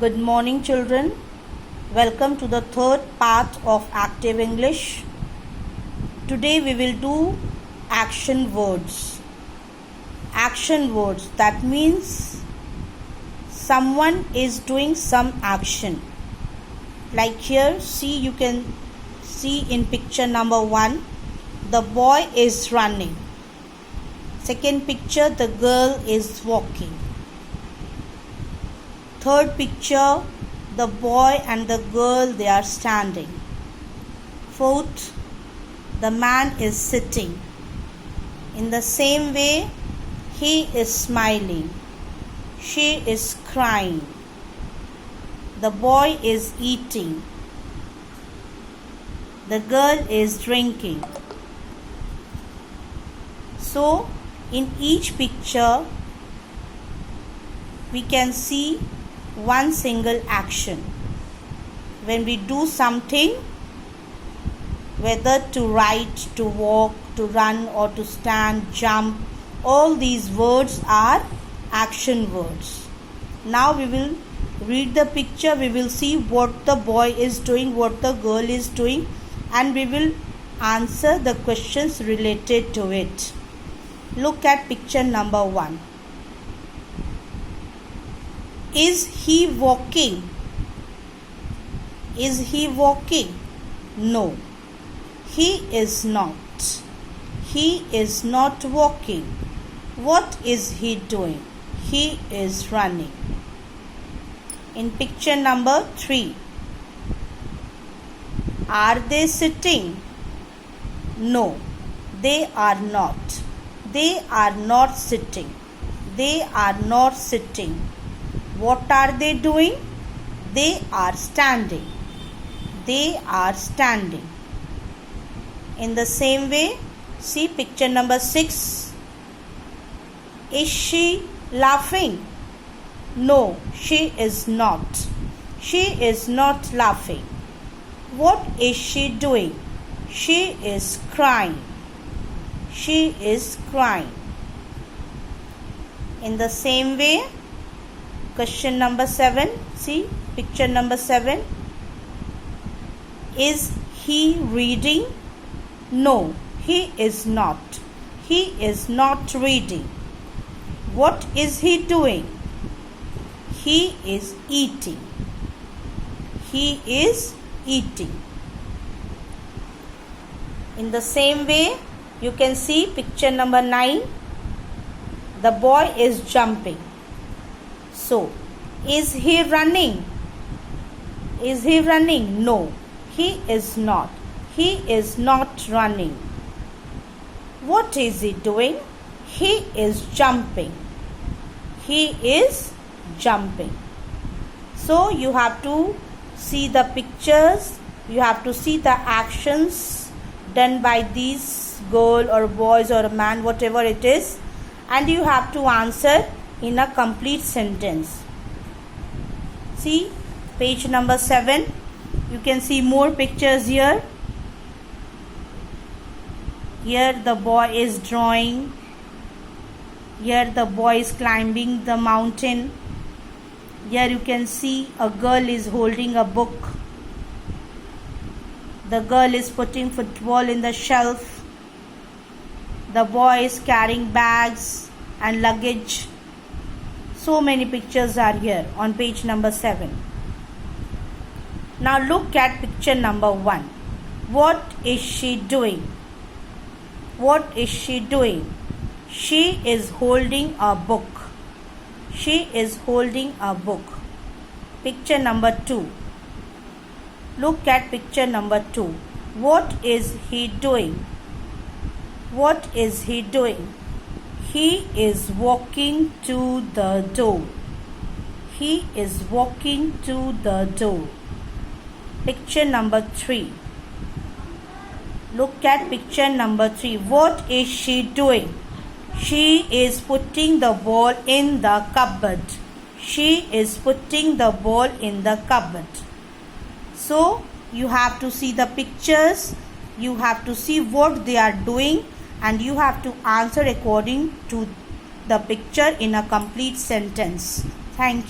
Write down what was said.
Good morning, children. Welcome to the third part of Active English. Today we will do action words. Action words, that means someone is doing some action. Like here, you can see in picture number 1, the boy is running. Second picture, the girl is walking. Third picture, the boy and the girl, they are standing. Fourth, the man is sitting. In the same way, he is smiling. She is crying. The boy is eating. The girl is drinking. So, in each picture, we can see one single action. When we do something, whether to write, to walk, to run or to stand, jump, all these words are action words. Now we will read the picture, we will see what the boy is doing, what the girl is doing, and we will answer the questions related to it. Look at picture number 1. Is he walking? Is he walking? No, he is not. He is not walking. What is he doing? He is running. In picture number 3, are they sitting? No, they are not. They are not sitting. They are not sitting. What are they doing? They are standing. They are standing. In the same way, see picture number 6. Is she laughing? No, she is not. She is not laughing. What is she doing? She is crying. She is crying. In the same way, question number 7, see picture number 7. Is he reading? No, he is not. He is not reading. What is he doing? He is eating. He is eating. In the same way, you can see picture number 9. The boy is jumping. So, is he running? Is he running? No, he is not. He is not running. What is he doing? He is jumping. He is jumping. So, you have to see the pictures. You have to see the actions done by these girl or boys or a man, whatever it is. And you have to answer in a complete sentence. See page number 7. You can see more pictures here. Here the boy is drawing. Here the boy is climbing the mountain. Here you can see a girl is holding a book. The girl is putting football in the shelf. The boy is carrying bags and luggage. So many pictures are here on page number 7. Now look at picture number 1. What is she doing? What is she doing? She is holding a book. She is holding a book. Picture number 2. Look at picture number 2. What is he doing? What is he doing? He is walking to the door. He is walking to the door. Picture number 3. Look at picture number 3. What is she doing? She is putting the ball in the cupboard. She is putting the ball in the cupboard. So, you have to see the pictures. You have to see what they are doing. And you have to answer according to the picture in a complete sentence. Thank you.